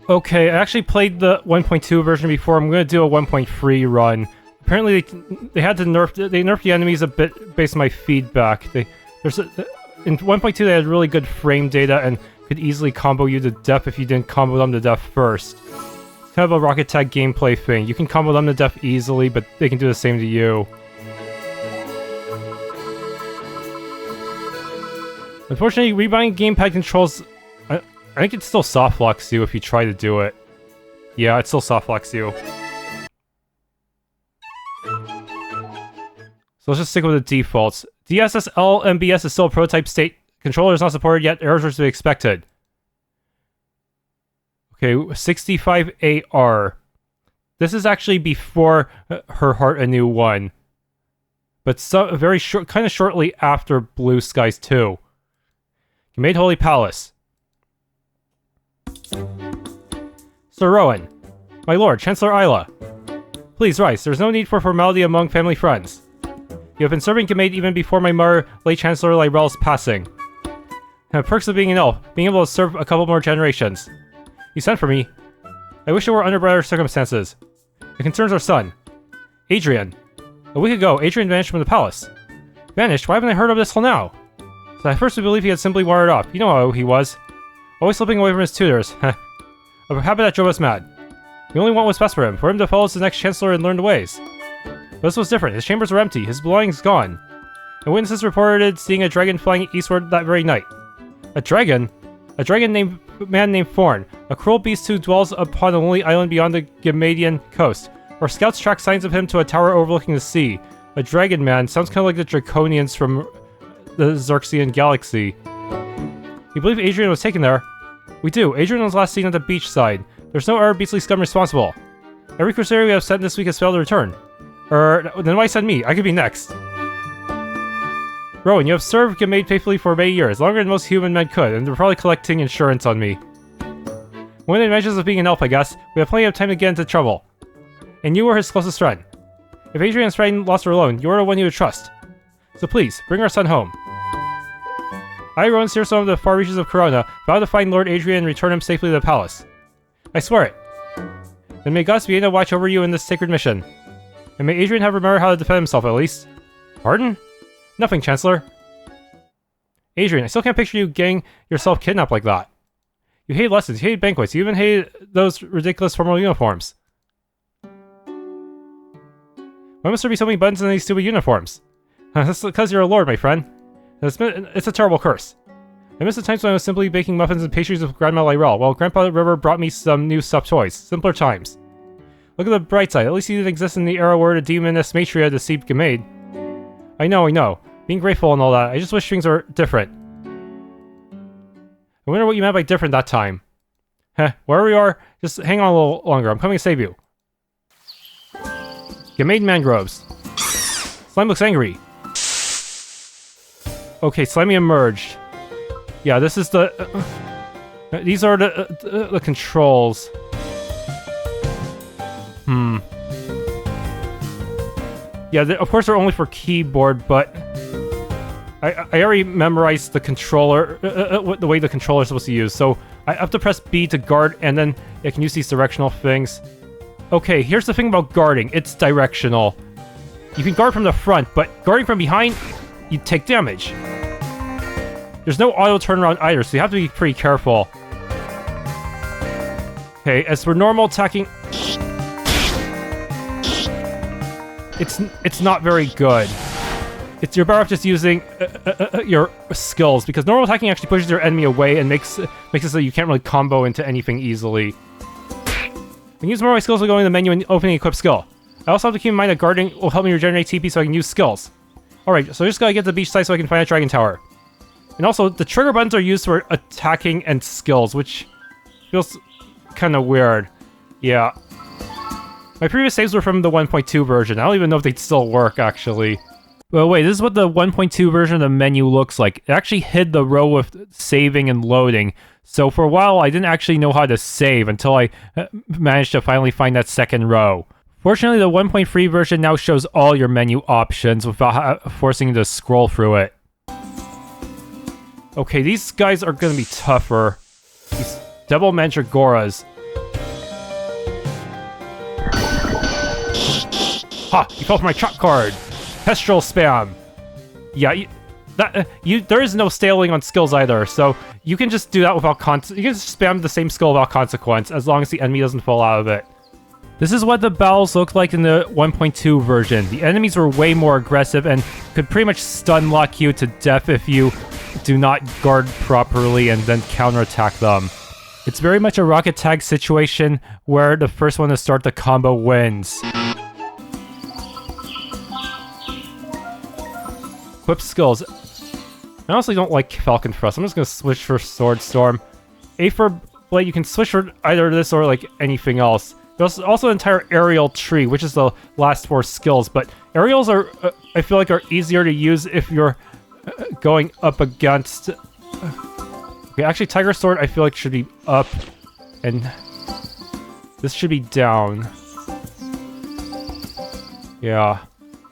Okay, I actually played the 1.2 version before. I'm going to do a 1.3 run. Apparently, they had to nerf the enemies a bit based on my feedback. In 1.2, they had really good frame data and could easily combo you to death if you didn't combo them to death first. It's kind of a Rocket Tag gameplay thing. You can combo them to death easily, but they can do the same to you. Unfortunately, rebinding gamepad controls... I think it still soft locks you if you try to do it. Yeah, it still soft locks you. So let's just stick with the defaults. DSSL MBS is still a prototype state. Controller is not supported yet. Errors are to be expected. Okay, 65AR. This is actually before Her Heart Anew 1. But very short, kind of shortly after Blue Skies 2. Gemeid Holy Palace. Sir Rowan. My lord, Chancellor Isla. Please rise. There's no need for formality among family friends. You have been serving Gemeid even before my mother, late Chancellor Lyrell's passing. Perks of being an elf, being able to serve a couple more generations. You sent for me. I wish it were under better circumstances. It concerns our son. Adrian. A week ago, Adrian vanished from the palace. Vanished? Why haven't I heard of this till now? So at first we believed he had simply wandered off. You know how he was. Always slipping away from his tutors. A habit that drove us mad. We only want what's best for him to follow the next Chancellor and learn the ways. But this was different. His chambers were empty, his belongings gone. And witnesses reported seeing a dragon flying eastward that very night. A dragon? A dragon man named Thorne, a cruel beast who dwells upon a lonely island beyond the Gemedian coast, where scouts track signs of him to a tower overlooking the sea. A dragon man sounds kind of like the Draconians from the Xerxian galaxy. You believe Adrian was taken there? We do. Adrian was last seen at the Beachside. There's no other beastly scum responsible. Every crusader we have sent this week has failed to return. Then why send me? I could be next. Rowan, you have served Gemeid faithfully for many years, longer than most human men could, and they're probably collecting insurance on me. One of the advantages of being an elf, I guess, we have plenty of time to get into trouble. And you were his closest friend. If Adrian's friend lost her alone, you are the one he would trust. So please, bring our son home. I, Rowan Searstone of the far reaches of Corona, vow to find Lord Adrian and return him safely to the palace. I swear it. Then may gods be able to watch over you in this sacred mission. And may Adrian have remembered how to defend himself at least. Pardon? Nothing, Chancellor. Adrian, I still can't picture you getting yourself kidnapped like that. You hate lessons, you hate banquets, you even hate those ridiculous formal uniforms. Why must there be so many buttons in these stupid uniforms? That's because you're a lord, my friend. It's a terrible curse. I miss the times when I was simply baking muffins and pastries with Grandma Lyrell, while Grandpa River brought me some new stuffed toys. Simpler times. Look at the bright side, at least he didn't exist in the era where the demoness Matria deceived Gemeid. I know. Being grateful and all that, I just wish things were different. I wonder what you meant by different that time. Wherever you are, just hang on a little longer, I'm coming to save you. Gemeid Mangroves. Slime looks angry. Okay, Slimy emerged. Yeah, this is the... these are the controls. Yeah, of course they're only for keyboard, but... I already memorized the controller, the way the controller is supposed to use, so I have to press B to guard, and then I can use these directional things. Okay, here's the thing about guarding. It's directional. You can guard from the front, but guarding from behind, you take damage. There's no auto turnaround either, so you have to be pretty careful. Okay, as for normal attacking... It's not very good. You're better off just using your skills, because normal attacking actually pushes your enemy away and makes it so you can't really combo into anything easily. I can use more of my skills by going to the menu and opening equip skill. I also have to keep in mind that guarding will help me regenerate TP so I can use skills. Alright, so I just gotta get to the Beachside so I can find a dragon tower. And also, the trigger buttons are used for attacking and skills, which feels kind of weird. Yeah. My previous saves were from the 1.2 version. I don't even know if they'd still work, actually. Well, wait, this is what the 1.2 version of the menu looks like. It actually hid the row with saving and loading. So for a while, I didn't actually know how to save until I managed to finally find that second row. Fortunately, the 1.3 version now shows all your menu options without forcing you to scroll through it. Okay, these guys are going to be tougher. These Devil Mandragoras. Ha! You fell for my trap card! Kestrel spam! Yeah, there is no staling on skills either, so you can just do that without you can just spam the same skill without consequence, as long as the enemy doesn't fall out of it. This is what the battles looked like in the 1.2 version. The enemies were way more aggressive and could pretty much stun lock you to death if you do not guard properly and then counterattack them. It's very much a rocket tag situation where the first one to start the combo wins. Equip skills. I honestly don't like Falcon Thrust. I'm just going to switch for Sword Storm. A for Blade, you can switch for either this or like anything else. There's also an entire aerial tree, which is the last 4 skills, but aerials are, I feel like, are easier to use if you're going up against... Okay, actually, Tiger Sword, I feel like, should be up, and this should be down. Yeah.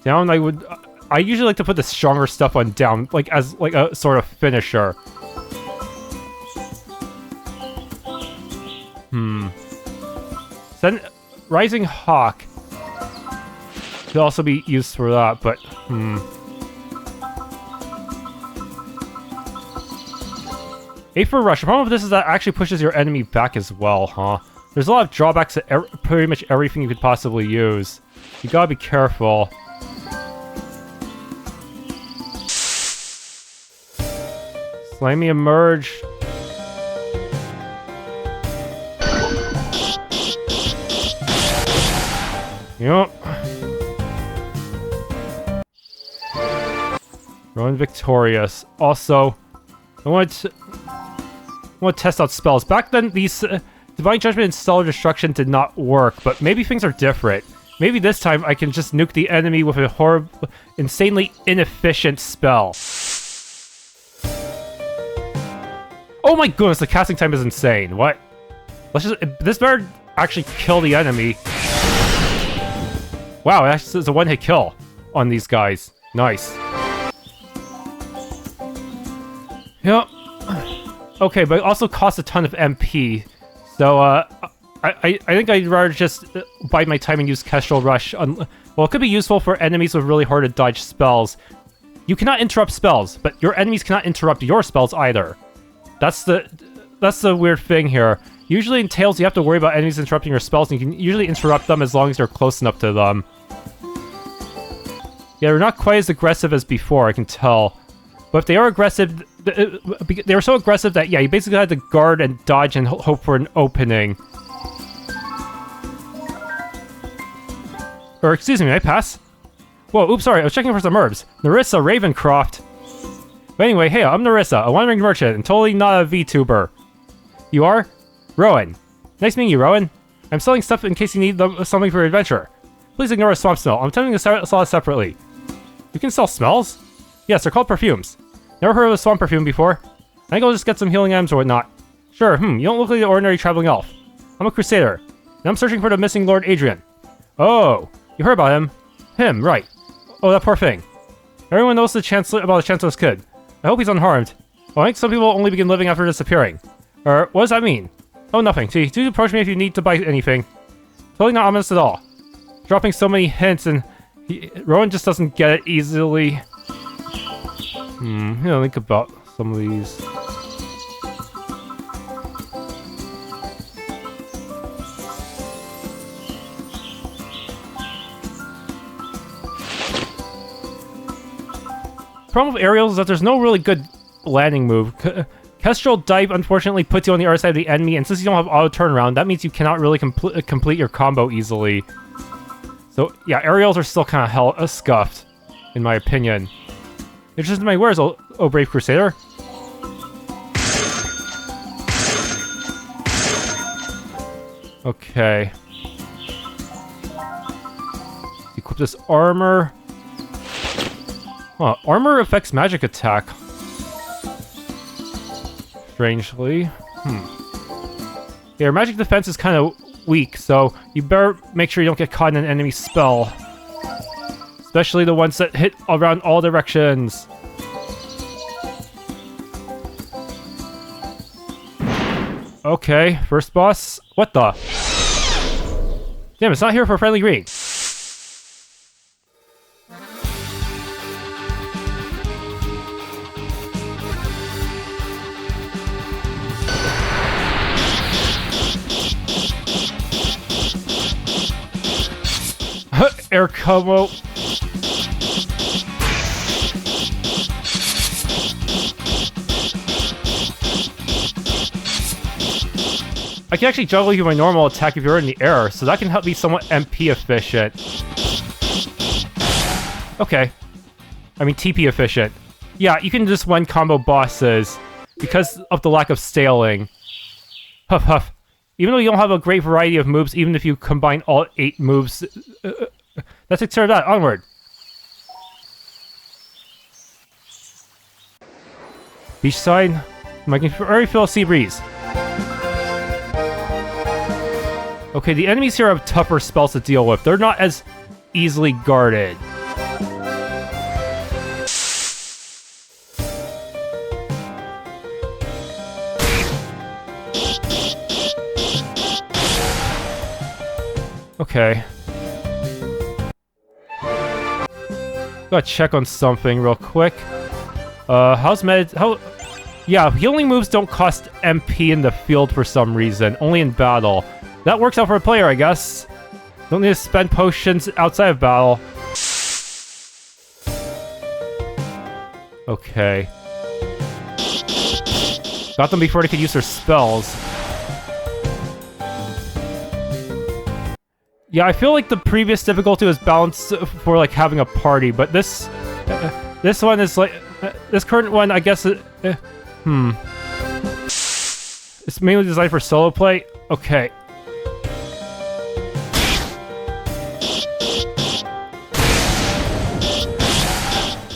Down, I usually like to put the stronger stuff on down, like, as, like, a sort of finisher. Then Rising Hawk could also be used for that, but A for Rush. The problem with this is that it actually pushes your enemy back as well, huh? There's a lot of drawbacks to pretty much everything you could possibly use. You gotta be careful. Slimy Emerge. Yup. Rowan victorious. Also, I want to test out spells. Back then, these Divine Judgment and Stellar Destruction did not work, but maybe things are different. Maybe this time I can just nuke the enemy with a horrible, insanely inefficient spell. Oh my goodness, the casting time is insane. What? This better actually kill the enemy. Wow, it's a one-hit kill on these guys. Nice. Yep. Okay, but it also costs a ton of MP. So, I think I'd rather just bide my time and use Kestrel Rush. Well, it could be useful for enemies with really hard to dodge spells. You cannot interrupt spells, but your enemies cannot interrupt your spells either. That's the weird thing here. Usually in Tales, you have to worry about enemies interrupting your spells, and you can usually interrupt them as long as you're close enough to them. Yeah, they're not quite as aggressive as before, I can tell. But if they are aggressive, they were so aggressive that, yeah, you basically had to guard and dodge and hope for an opening. Or, excuse me, may I pass? Whoa, oops, sorry, I was checking for some herbs. Narissa Ravencroft. But anyway, hey, I'm Narissa, a wandering merchant, and totally not a VTuber. You are? Rowan. Nice meeting you, Rowan. I'm selling stuff in case you need something for your adventure. Please ignore a swamp smell. I'm attempting to sell it separately. You can sell smells? Yes, they're called perfumes. Never heard of a swamp perfume before. I think I'll just get some healing items or whatnot. Sure, you don't look like an ordinary traveling elf. I'm a crusader, and I'm searching for the missing Lord Adrian. Oh, you heard about him? Him, right. Oh, that poor thing. Everyone knows about the Chancellor's kid. I hope he's unharmed. Well, I think some people only begin living after disappearing. Or, what does that mean? Oh, nothing. See, do approach me if you need to buy anything. Totally not ominous at all. Dropping so many hints and... Rowan just doesn't get it easily. Think about some of these. The problem with aerials is that there's no really good landing move. Kestrel Dive unfortunately puts you on the other side of the enemy, and since you don't have auto turnaround, that means you cannot really complete your combo easily. So yeah, aerials are still kind of scuffed, in my opinion. Interested in my wares, oh brave crusader. Okay. Equip this armor. Huh, armor affects magic attack. Strangely. Yeah, your magic defense is kind of weak, so you better make sure you don't get caught in an enemy spell. Especially the ones that hit around all directions. Okay, first boss. What the? Damn, it's not here for friendly greeting. air combo. I can actually juggle you my normal attack if you're in the air, so that can help me somewhat MP efficient. Okay. I mean TP efficient. Yeah, you can just one combo bosses because of the lack of scaling. Huff huff. Even though you don't have a great variety of moves, even if you combine all 8 moves... let's take care of that. Onward. Beachside. I can already feel a sea breeze. Okay, the enemies here have tougher spells to deal with. They're not as easily guarded. Okay. Gotta check on something real quick. How's med... Yeah, healing moves don't cost MP in the field for some reason, only in battle. That works out for a player, I guess. Don't need to spend potions outside of battle. Okay. Got them before they could use their spells. Yeah, I feel like the previous difficulty was balanced for like having a party, but this one is like this current one, I guess. It's mainly designed for solo play. Okay.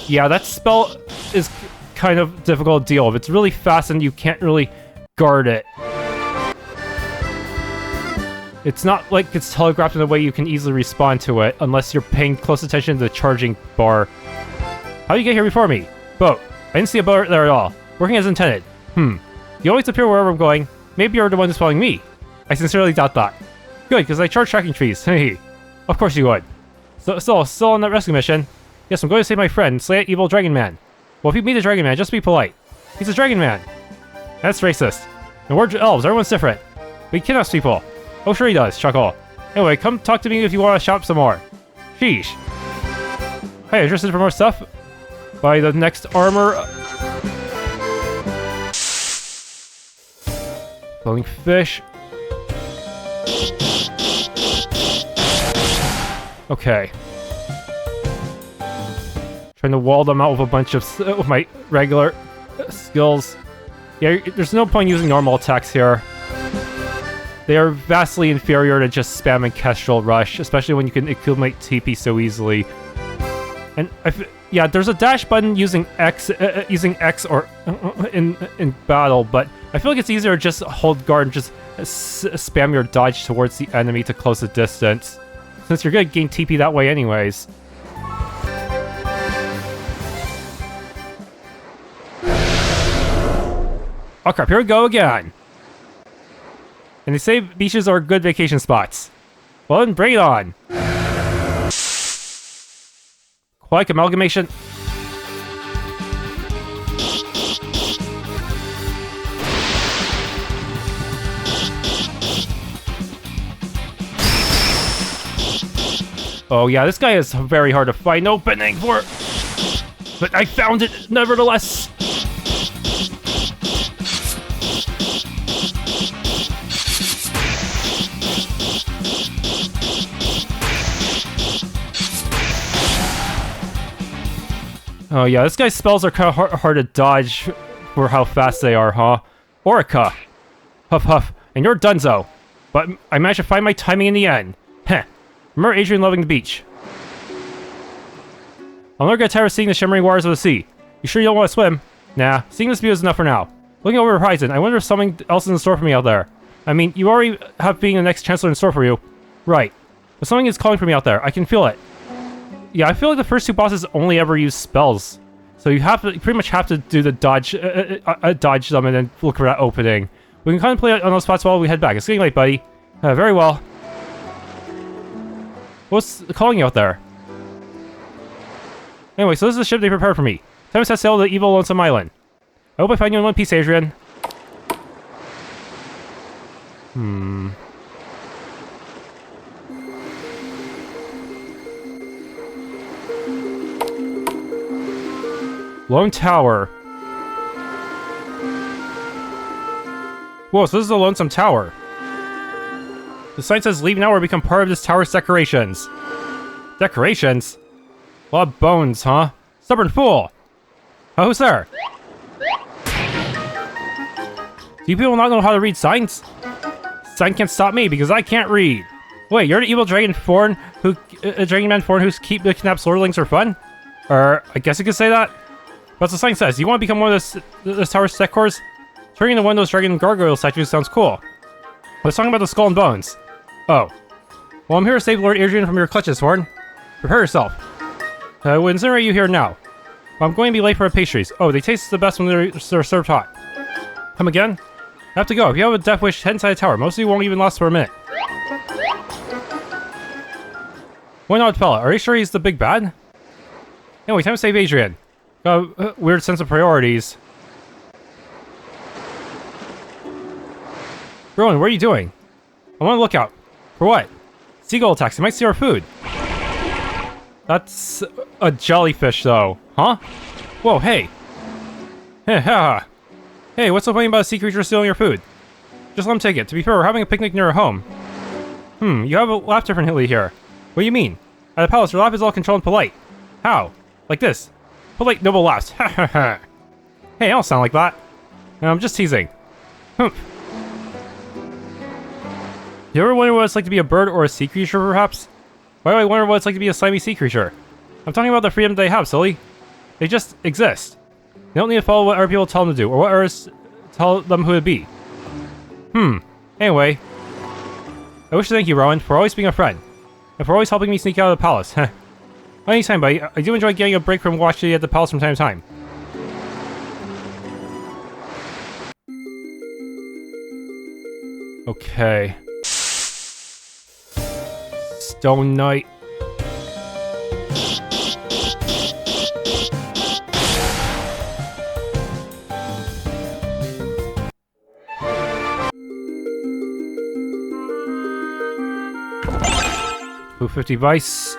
Yeah, that spell is kind of difficult to deal with. It's really fast and you can't really guard it. It's not like it's telegraphed in a way you can easily respond to it, unless you're paying close attention to the charging bar. How do you get here before me? Boat. I didn't see a boat there at all. Working as intended. You always appear wherever I'm going. Maybe you're the one who's following me. I sincerely doubt that. Good, because I charge tracking trees. Hehe. Of course you would. So, still on that rescue mission? Yes, I'm going to save my friend, slay that evil dragon man. Well, if you meet a dragon man, just be polite. He's a dragon man. That's racist. And we're elves, everyone's different. But he kidnaps people. Oh, sure he does, chuckle. Anyway, come talk to me if you want to shop some more. Sheesh. Hey, interested for more stuff? Buy the next armor. Floating fish. Okay. Trying to wall them out with a bunch of with my regular skills. Yeah, there's no point using normal attacks here. They are vastly inferior to just spamming Kestrel Rush, especially when you can accumulate TP so easily. And yeah, there's a dash button using X or in battle, but I feel like it's easier to just hold guard and just spam your dodge towards the enemy to close the distance, since you're gonna gain TP that way anyways. Oh crap, here we go again. And they say beaches are good vacation spots. Well then, bring it on. Aquatic amalgamation. Oh yeah, this guy is very hard to find opening for. But I found it nevertheless. Oh yeah, this guy's spells are kind of hard to dodge for how fast they are, huh? Orica! Huff huff, and you're donezo. But I managed to find my timing in the end. Heh. Remember Adrian loving the beach. I'll never get tired of seeing the shimmering waters of the sea. You sure you don't want to swim? Nah, seeing this view is enough for now. Looking over the horizon, I wonder if something else is in store for me out there. I mean, you already have being the next chancellor in store for you. Right. But something is calling for me out there. I can feel it. Yeah, I feel like the first 2 bosses only ever use spells. So you pretty much have to do the dodge, dodge them and then look for that opening. We can contemplate on those spots while we head back. It's getting late, buddy. Very well. What's calling you out there? Anyway, so this is the ship they prepared for me. Time to set sail to the evil lonesome island. I hope I find you in one piece, Adrian. Lone Tower. Whoa, so this is a lonesome tower. The sign says leave now or become part of this tower's decorations. Decorations? A lot of bones, huh? Stubborn fool! Oh, who's there? Do you people not know how to read signs? Sign can't stop me because I can't read. Wait, you're the evil dragon Thorne dragon man Thorne who's keep the kidnapped swordlings for fun? Or, I guess you could say that? But the sign says, you want to become one of this tower's decors? Turning into one of those dragon gargoyle statues sounds cool. I was talking about the skull and bones. Oh. Well, I'm here to save Lord Adrian from your clutches, Thorne. Prepare yourself. I will incinerate you here now. Well, I'm going to be late for our pastries. Oh, they taste the best when they're served hot. Come again? I have to go. If you have a death wish, head inside the tower. Most of you won't even last for a minute. One odd fella. Are you sure he's the big bad? Anyway, time to save Adrian. Got a weird sense of priorities. Rowan, what are you doing? I'm on the lookout. For what? Seagull attacks. They might steal our food. That's a jellyfish, though. Huh? Whoa, hey. Hey, what's the point about a sea creature stealing your food? Just let him take it. To be fair, we're having a picnic near our home. You have a laugh differently here. What do you mean? At the palace, your laugh is all controlled and polite. How? Like this. Polite, noble laughs. Ha ha ha. Hey, I don't sound like that. No, I'm just teasing. You ever wonder what it's like to be a bird or a sea creature, perhaps? Why do I wonder what it's like to be a slimy sea creature? I'm talking about the freedom they have, silly. They just exist. They don't need to follow what other people tell them to do, or what others tell them who to be. Anyway. I wish to thank you, Rowan, for always being a friend. And for always helping me sneak out of the palace. Anytime, buddy. I do enjoy getting a break from watching at the palace from time to time. Okay. Stone Knight. $250 Vice.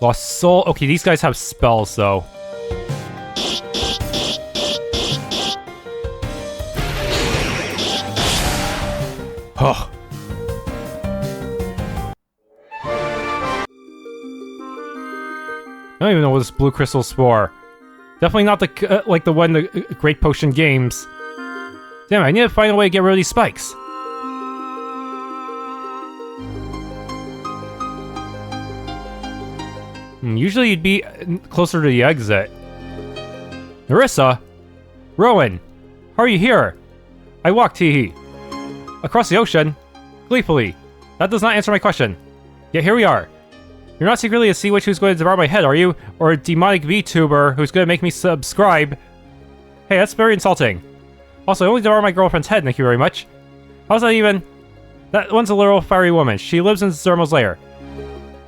Lost Soul. Okay, these guys have spells, though. Oh. I don't even know what this blue crystal spore. Definitely not the like the one in the Great Potion games. Damn, I need to find a way to get rid of these spikes. Usually you'd be closer to the exit. Narissa? Rowan? How are you here? I walked, hee. Across the ocean? Gleefully. That does not answer my question. Yet here we are. You're not secretly a sea witch who's going to devour my head, are you? Or a demonic VTuber who's going to make me subscribe? Hey, that's very insulting. Also, I only devour my girlfriend's head, thank you very much. How's that even? That one's a literal fiery woman. She lives in Zermo's lair.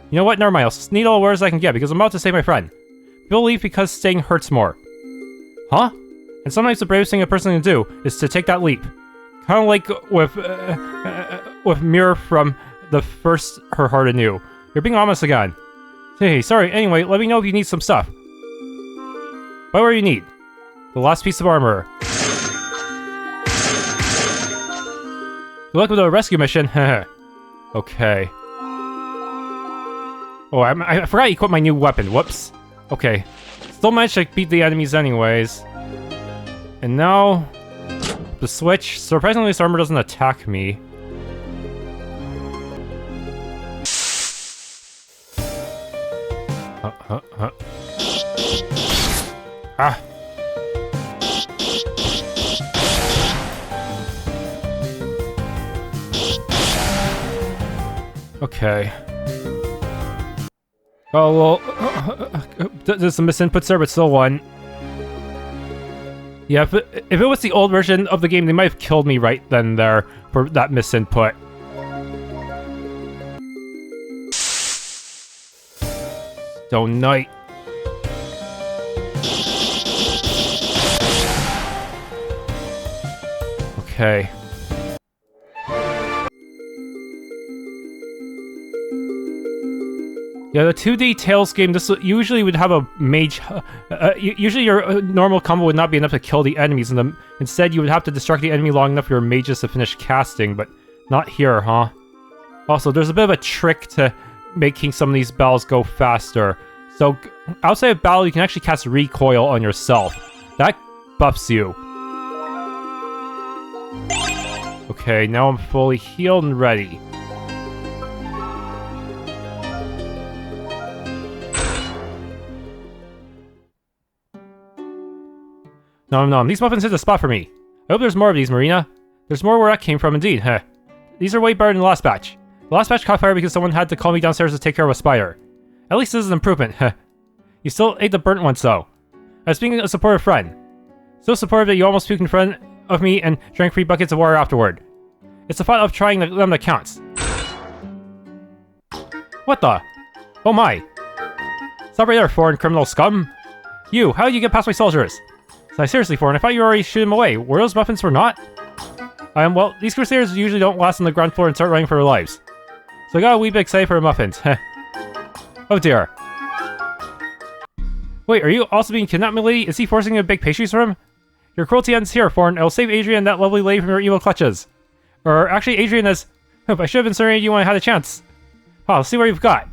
You know what? Never mind. I'll sneak all the words I can get because I'm about to save my friend. People leave because staying hurts more. Huh? And sometimes the bravest thing a person can do is to take that leap. Kind of like with Mirror from the first Her Heart Anew. You're being honest again. Hey, sorry. Anyway, let me know if you need some stuff. Whatever you need. The last piece of armor. Good luck with the rescue mission. Okay. Oh, I forgot to equip my new weapon. Whoops. Okay. Still managed to beat the enemies anyways. And now... the switch. Surprisingly, this armor doesn't attack me. Ah. Okay. Oh, well, there's some misinputs there, but still one. Yeah, if it was the old version of the game, they might have killed me right then and there for that misinput. Stone Knight. Okay. Yeah, the 2D Tails game, this usually would have a mage... usually your normal combo would not be enough to kill the enemies, and instead you would have to distract the enemy long enough for your mages to finish casting, but not here, huh? Also, there's a bit of a trick to making some of these battles go faster. So, outside of battle, you can actually cast Recoil on yourself. That buffs you. Okay, now I'm fully healed and ready. Nom, these muffins hit the spot for me. I hope there's more of these, Marina. There's more where that came from, indeed, huh? These are way better than the last batch. The last batch caught fire because someone had to call me downstairs to take care of a spider. At least this is an improvement, huh? You still ate the burnt ones, though. I was being a supportive friend. So supportive that you almost puked in front of me and drank 3 buckets of water afterward. It's the thought of trying them that counts. What the? Oh my. Stop right there, Thorne, criminal scum. You, how did you get past my soldiers? Seriously, Thorne, I thought you already shooed him away. Were those muffins for naught? Well, these crusaders usually don't last on the ground floor and start running for their lives. So I got a wee bit excited for the muffins. Oh dear. Wait, are you also being kidnapped, milady? Is he forcing you to bake pastries for him? Your cruelty ends here, Thorne. I will save Adrian and that lovely lady from your evil clutches. Or actually, Adrian is... I should have been serving you when I had a chance. Let's see what you've got.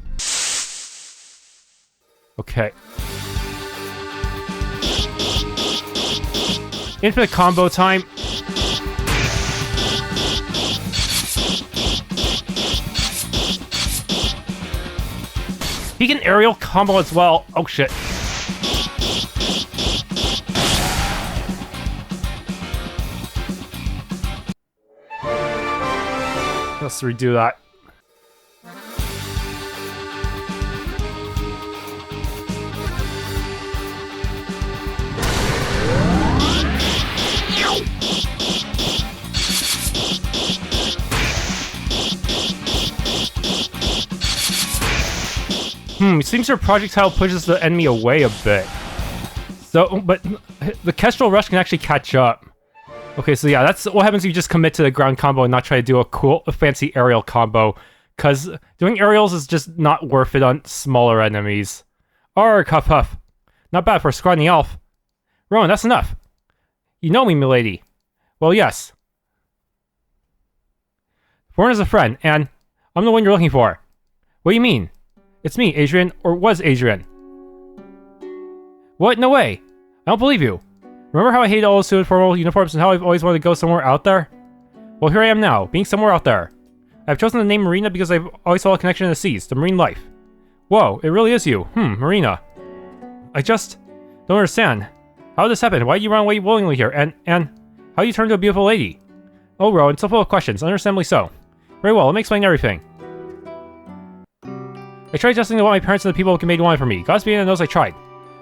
Okay. Infinite combo time. He can aerial combo as well. Oh shit. Let's redo that. It seems your projectile pushes the enemy away a bit. So, but the Kestrel Rush can actually catch up. Okay, so yeah, that's what happens if you just commit to the ground combo and not try to do a fancy aerial combo. Because doing aerials is just not worth it on smaller enemies. Arrgh, huff huff. Not bad for a scrawny elf. Rowan, that's enough. You know me, milady. Well, yes. Thorne is a friend, and I'm the one you're looking for. What do you mean? It's me, Adrian, or was Adrian. What? No way. I don't believe you. Remember how I hated all those suited formal uniforms and how I've always wanted to go somewhere out there? Well, here I am now, being somewhere out there. I've chosen the name Marina because I've always felt a connection to the seas, to marine life. Whoa, it really is you. Marina. I just don't understand. How did this happen? Why did you run away willingly here? And how did you turn into a beautiful lady? Oh, Rowan, so full of questions, understandably so. Very well, let me explain everything. I tried adjusting to what my parents and the people of Gemeid wanted for me. God's being knows I tried.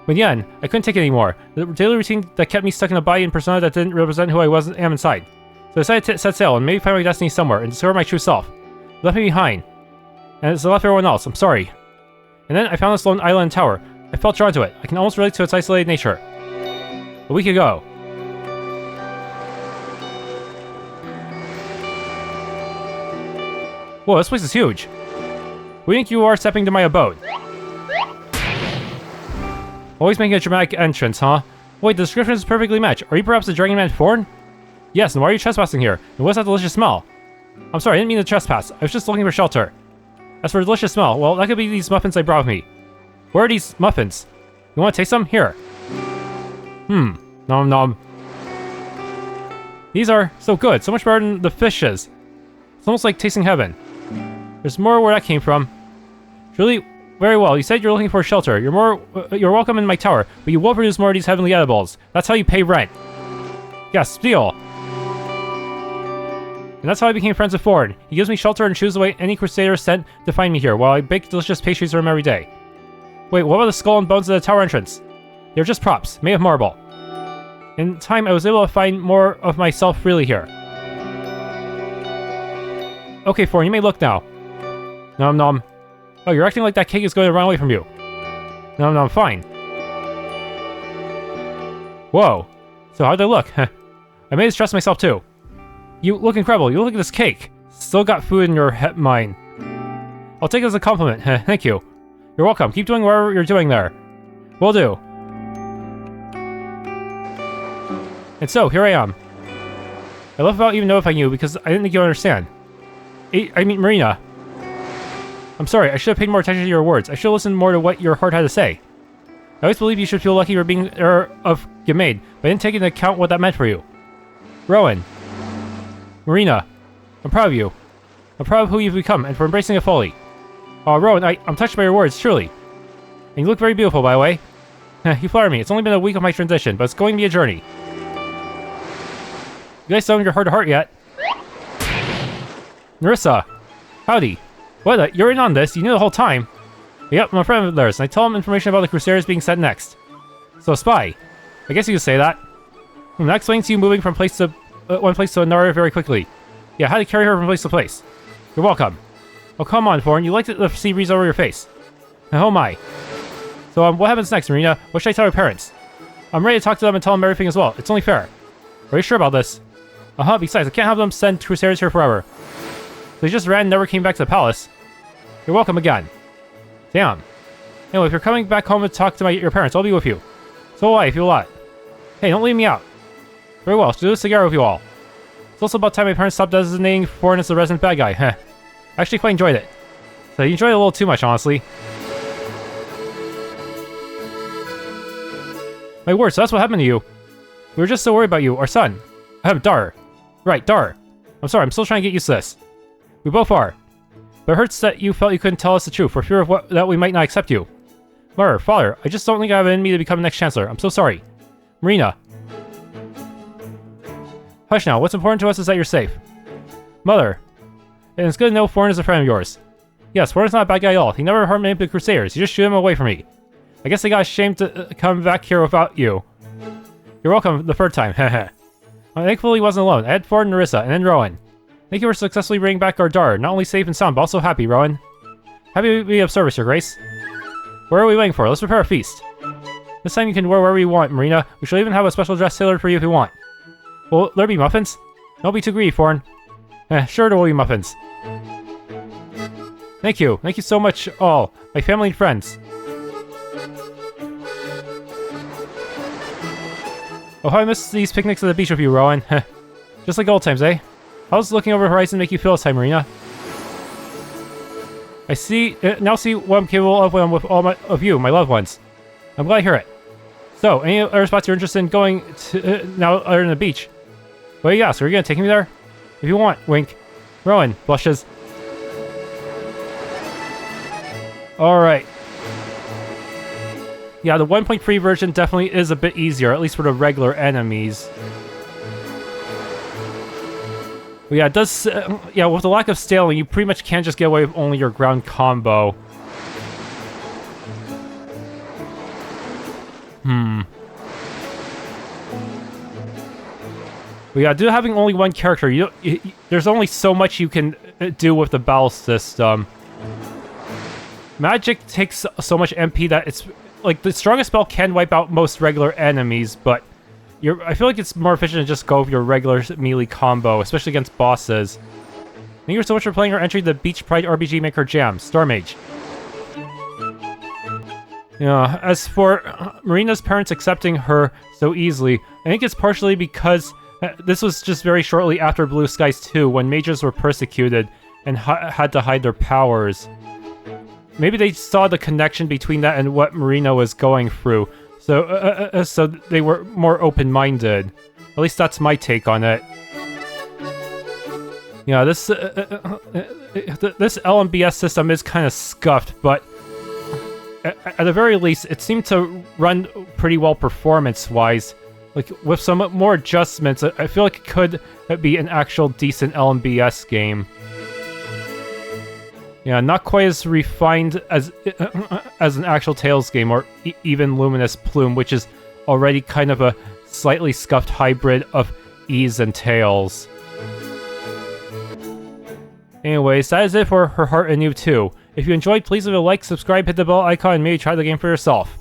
But in the end, I couldn't take it anymore. The daily routine that kept me stuck in a body and persona that didn't represent who I am inside. So I decided to set sail and maybe find my destiny somewhere and discover my true self. It left me behind. And it's left everyone else. I'm sorry. And then I found this lone island tower. I felt drawn to it. I can almost relate to its isolated nature. A week ago. Whoa, this place is huge. Who do you think you are stepping to my abode? Always making a dramatic entrance, huh? Wait, the description is perfectly matched. Are you perhaps the Dragon Man Thorne? Yes, and why are you trespassing here? And what's that delicious smell? I'm sorry, I didn't mean to trespass. I was just looking for shelter. As for delicious smell, well, that could be these muffins I brought with me. Where are these muffins? You want to taste some? Here. Nom nom. These are so good, so much better than the fishes. It's almost like tasting heaven. There's more where that came from. Truly, very well. You said you're looking for shelter. You're welcome in my tower, but you will produce more of these heavenly edibles. That's how you pay rent. Yes, steal. And that's how I became friends with Thorne. He gives me shelter and chews away any crusader sent to find me here, while I bake delicious pastries for him every day. Wait, what about the skull and bones of the tower entrance? They're just props, made of marble. In time, I was able to find more of myself freely here. Okay, Thorne, you may look now. Nom nom. Oh, you're acting like that cake is going to run away from you. Nom nom, fine. Whoa. So how'd I look? I made this dress myself too. You look incredible. You look at this cake. Still got food in your mind. I'll take it as a compliment. Thank you. You're welcome. Keep doing whatever you're doing there. Will do. And so, here I am. I left without even notifying you because I didn't think you'd understand. I mean, Marina. I'm sorry, I should have paid more attention to your words. I should have listened more to what your heart had to say. I always believed you should feel lucky for being heir of Gemeid, but I didn't take into account what that meant for you. Rowan. Marina. I'm proud of you. I'm proud of who you've become, and for embracing it fully. Oh, Rowan, I'm touched by your words, truly. And you look very beautiful, by the way. You flatter me. It's only been a week of my transition, but it's going to be a journey. You guys don't have your heart to heart yet. Nerissa. Howdy. What? You're in on this? You knew the whole time? Yep, I'm a friend of theirs, and I tell him information about the crusaders being sent next. So, spy. I guess you could say that. That explains you moving from one place to another very quickly. Yeah, how to carry her from place to place. You're welcome. Oh, come on, Thorne. You like to see breeze over your face. Oh my. So, what happens next, Marina? What should I tell your parents? I'm ready to talk to them and tell them everything as well. It's only fair. Are you sure about this? Besides, I can't have them send crusaders here forever. They just ran and never came back to the palace. You're welcome again. Damn. Anyway, if you're coming back home to talk to your parents, I'll be with you. So will I, if you lot. Hey, don't leave me out. Very well, do this together with you all. It's also about time my parents stopped designating Thorne as the resident bad guy. I actually quite enjoyed it. So you enjoyed it a little too much, honestly. My word, so that's what happened to you. We were just so worried about you, our son. Dar. Right, Dar. I'm sorry, I'm still trying to get used to this. We both are. But it hurts that you felt you couldn't tell us the truth for fear of that we might not accept you. Mother, father, I just don't think I have it in me to become the next chancellor. I'm so sorry. Marina. Hush now, what's important to us is that you're safe. Mother. And it's good to know Thorne is a friend of yours. Yes, Thorne is not a bad guy at all. He never harmed any of the crusaders. You just shooed him away from me. I guess they got ashamed to come back here without you. You're welcome the third time. Heh. Thankfully he wasn't alone. I had Thorne, Nerissa, and then Rowan. Thank you for successfully bringing back our Dar. Not only safe and sound, but also happy, Rowan. Happy to be of service, Your Grace. What are we waiting for? Let's prepare a feast. This time you can wear wherever you want, Marina. We shall even have a special dress tailored for you if you want. Will there be muffins? Don't be too greedy, Thorne. Sure there will be muffins. Thank you. Thank you so much, all. My family and friends. Oh, how I miss these picnics at the beach with you, Rowan. Just like old times, eh? How's looking over the horizon make you feel this time, Marina? I now see what I'm capable of when I'm with all of you, my loved ones. I'm glad to hear it. So, any other spots you're interested in going to now other than the beach? Well, yeah, so are you going to take me there? If you want, wink. Rowan blushes. Alright. Yeah, the 1.3 version definitely is a bit easier, at least for the regular enemies. But yeah, it does. Yeah, with the lack of scaling, you pretty much can't just get away with only your ground combo. But yeah, due to having only one character, there's only so much you can do with the battle system. Magic takes so much MP that it's like the strongest spell can wipe out most regular enemies, but I feel like it's more efficient to just go with your regular melee combo, especially against bosses. Thank you so much for playing our entry to the Beach Pride RPG Maker Jam, Starmage. Yeah, as for Marina's parents accepting her so easily, I think it's partially because this was just very shortly after Blue Skies 2, when mages were persecuted and had to hide their powers. Maybe they saw the connection between that and what Marina was going through, so they were more open-minded. At least that's my take on it. Yeah, this LMBS system is kind of scuffed, but at the very least, it seemed to run pretty well performance-wise. Like, with some more adjustments, I feel like it could be an actual decent LMBS game. Yeah, not quite as refined as an actual Tales game, or even Luminous Plume, which is already kind of a slightly scuffed hybrid of Ys and Tales. Anyways, that is it for Her Heart Anew 2. If you enjoyed, please leave a like, subscribe, hit the bell icon, and maybe try the game for yourself.